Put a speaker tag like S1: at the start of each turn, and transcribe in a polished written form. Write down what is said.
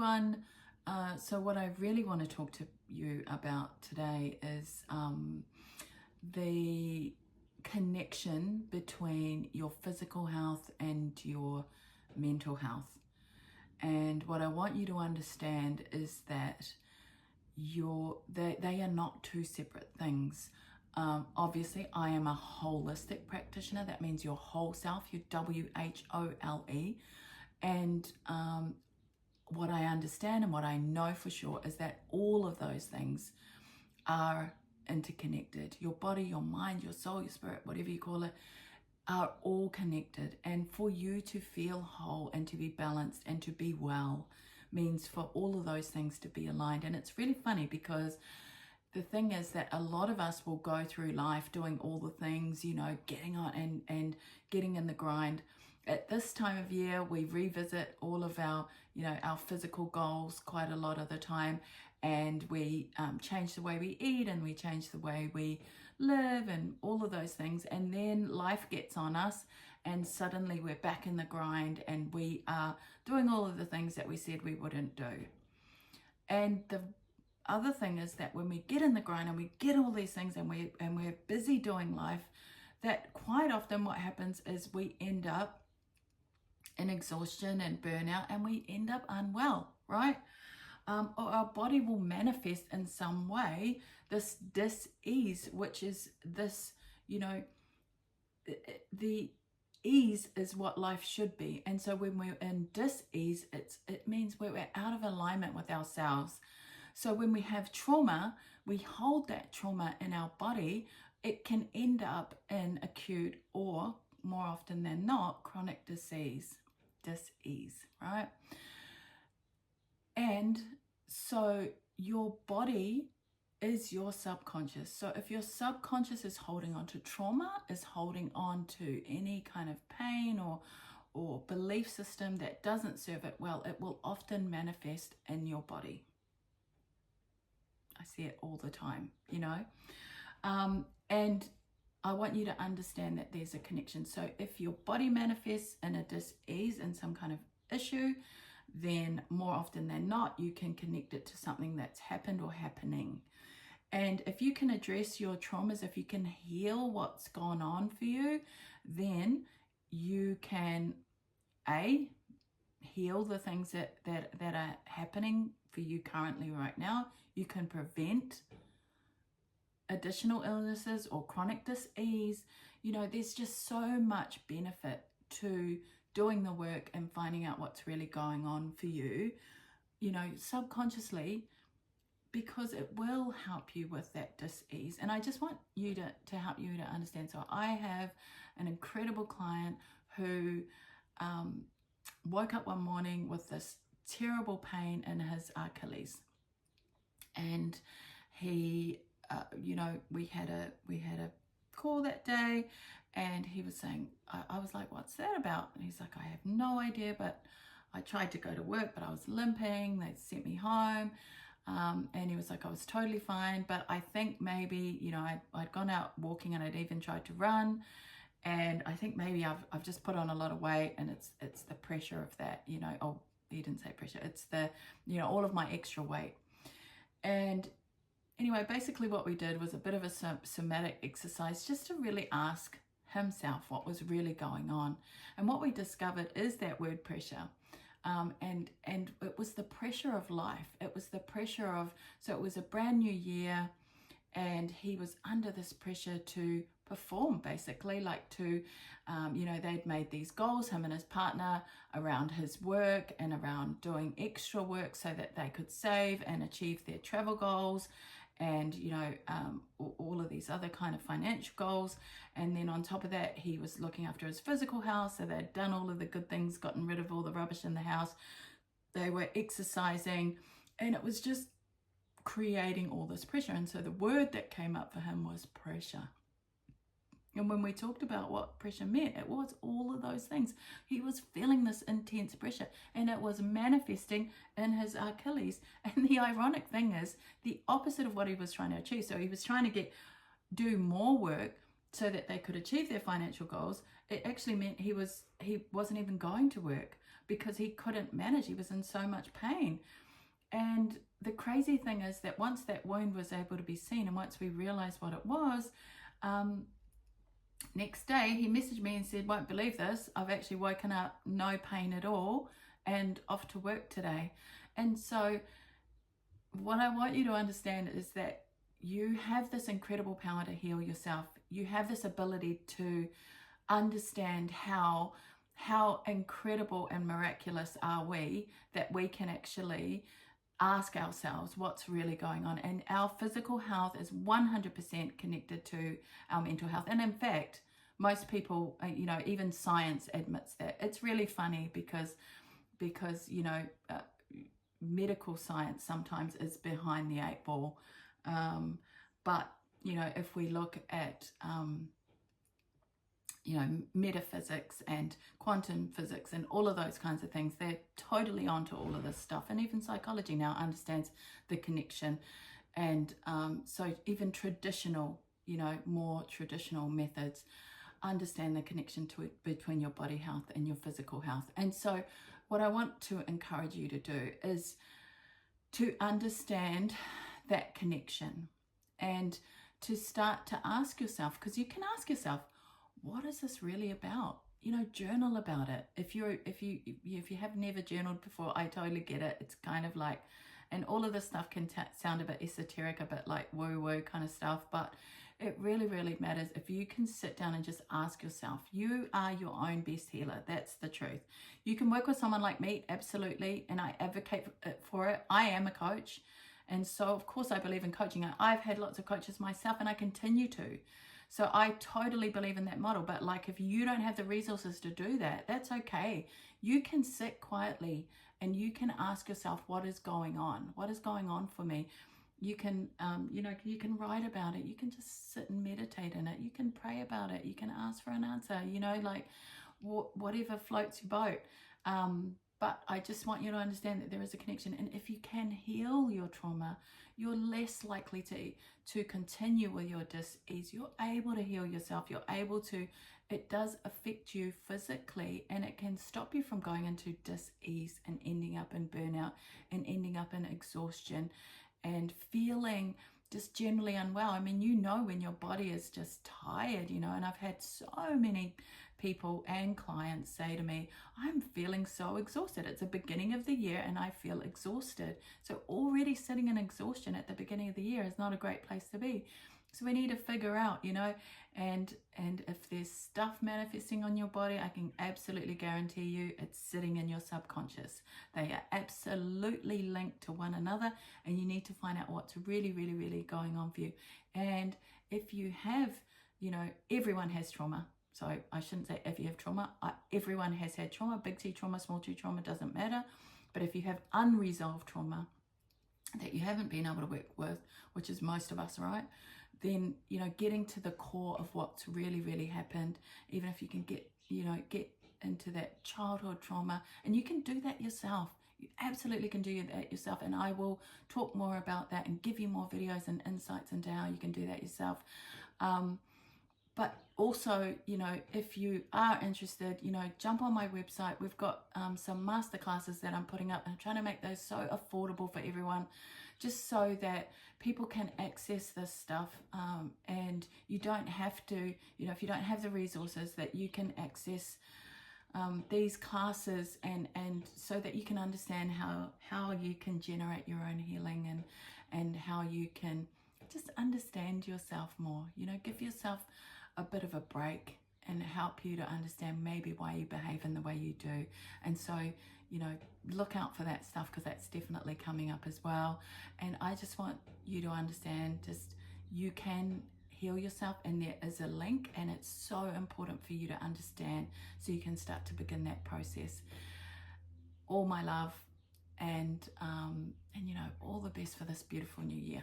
S1: everyone. So what I really want to talk to you about today is the connection between your physical health and your mental health. And what I want you to understand is that they are not two separate things. Obviously, I am a holistic practitioner. That means your whole self, your WHOLE. And what I understand and what I know for sure is that all of those things are interconnected. Your body, your mind, your soul, your spirit, whatever you call it, are all connected. And for you to feel whole and to be balanced and to be well means for all of those things to be aligned. And it's really funny because the thing is that a lot of us will go through life doing all the things, you know, getting on and getting in the grind. At this time of year, we revisit all of our, you know, our physical goals quite a lot of the time, and we change the way we eat and we change the way we live and all of those things. And then life gets on us and suddenly we're back in the grind and we are doing all of the things that we said we wouldn't do. And the other thing is that when we get in the grind and we get all these things and we're busy doing life, that quite often what happens is we end up in exhaustion and burnout, and we end up unwell, right? Or our body will manifest in some way this dis-ease, which is this, you know, the ease is what life should be. And so when we're in dis-ease, it means we're out of alignment with ourselves. So when we have trauma, we hold that trauma in our body. It can end up in acute or, more often than not, chronic dis-ease, right? And so your body is your subconscious. So if your subconscious is holding on to trauma, is holding on to any kind of pain or belief system that doesn't serve it well, it will often manifest in your body. I see it all the time, you know. And I want you to understand that there's a connection. So if your body manifests in a dis-ease and some kind of issue, then more often than not, you can connect it to something that's happened or happening. And if you can address your traumas, if you can heal what's gone on for you, then you can, heal the things that are happening for you currently right now. You can prevent additional illnesses or chronic dis-ease. You know, there's just so much benefit to doing the work and finding out what's really going on for you, you know, subconsciously, because it will help you with that dis-ease. And I just want you to help you to understand. So I have an incredible client who woke up one morning with this terrible pain in his Achilles, and he you know, we had a call that day, and he was saying, I was like, what's that about? And he's like, I have no idea, but I tried to go to work, but I was limping. They sent me home. And he was like, I was totally fine, but I think maybe, you know, I'd gone out walking and I'd even tried to run. And I think maybe I've just put on a lot of weight, and it's the pressure of that, you know. Oh, he didn't say pressure. It's the, you know, all of my extra weight. And anyway, basically what we did was a bit of a somatic exercise just to really ask himself what was really going on. And what we discovered is that word pressure. And it was the pressure of life. It was the pressure of, so it was a brand new year, and he was under this pressure to perform, basically, like to, you know, they'd made these goals, him and his partner, around his work and around doing extra work so that they could save and achieve their travel goals, and, you know, all of these other kind of financial goals. And then on top of that, he was looking after his physical health. So they'd done all of the good things, gotten rid of all the rubbish in the house. They were exercising, and it was just creating all this pressure. And so the word that came up for him was pressure. And when we talked about what pressure meant, it was all of those things. He was feeling this intense pressure, and it was manifesting in his Achilles. And the ironic thing is the opposite of what he was trying to achieve. So he was trying to do more work so that they could achieve their financial goals. It actually meant he wasn't even going to work, because he couldn't manage. He was in so much pain. And the crazy thing is that once that wound was able to be seen, and once we realized what it was, next day he messaged me and said, won't believe this, I've actually woken up, no pain at all, and off to work today. And so what I want you to understand is that you have this incredible power to heal yourself. You have this ability to understand how incredible and miraculous are we, that we can actually ask ourselves what's really going on. And our physical health is 100% connected to our mental health. And in fact, most people, you know, even science admits that. It's really funny because you know, medical science sometimes is behind the 8 ball. But, you know, if we look at, you know, metaphysics and quantum physics and all of those kinds of things, they're totally onto all of this stuff. And even psychology now understands the connection. And so even traditional, you know, more traditional methods understand the connection between your body health and your physical health. And so what I want to encourage you to do is to understand that connection and to start to ask yourself, because you can ask yourself, what is this really about? You know, journal about it. If you have never journaled before, I totally get it. It's kind of like, and all of this stuff can sound a bit esoteric, a bit like woo-woo kind of stuff, but it really, really matters if you can sit down and just ask yourself. You are your own best healer. That's the truth. You can work with someone like me, absolutely, and I advocate for it. I am a coach, and so of course I believe in coaching. I've had lots of coaches myself, and I continue to. So I totally believe in that model. But like, if you don't have the resources to do that, that's okay. You can sit quietly and you can ask yourself, what is going on? What is going on for me? You can, you know, you can write about it. You can just sit and meditate in it. You can pray about it. You can ask for an answer, you know, like whatever floats your boat. But I just want you to understand that there is a connection. And if you can heal your trauma, you're less likely to continue with your dis-ease. You're able to heal yourself. You're able to, it does affect you physically, and it can stop you from going into dis-ease and ending up in burnout and ending up in exhaustion and feeling just generally unwell. I mean, you know, when your body is just tired, you know, and I've had so many people and clients say to me, I'm feeling so exhausted. It's the beginning of the year and I feel exhausted. So already sitting in exhaustion at the beginning of the year is not a great place to be. So we need to figure out, you know, and if there's stuff manifesting on your body, I can absolutely guarantee you it's sitting in your subconscious. They are absolutely linked to one another, and you need to find out what's really, really, really going on for you. And if you have, you know, everyone has trauma. So I shouldn't say if you have trauma, everyone has had trauma, big T trauma, small T trauma, doesn't matter. But if you have unresolved trauma that you haven't been able to work with, which is most of us, right? Then, you know, getting to the core of what's really, really happened, even if you can get into that childhood trauma, and you can do that yourself. You absolutely can do that yourself. And I will talk more about that and give you more videos and insights into how you can do that yourself. But also, you know, if you are interested, you know, jump on my website. We've got some masterclasses that I'm putting up. I'm trying to make those so affordable for everyone, just so that people can access this stuff, and you don't have to, you know, if you don't have the resources, that you can access these classes, and so that you can understand how you can generate your own healing, and how you can just understand yourself more, you know, give yourself a bit of a break and help you to understand maybe why you behave in the way you do. And so, you know, look out for that stuff, because that's definitely coming up as well. And I just want you to understand, just you can heal yourself, and there is a link, and it's so important for you to understand so you can start to begin that process. All my love, and you know, all the best for this beautiful new year.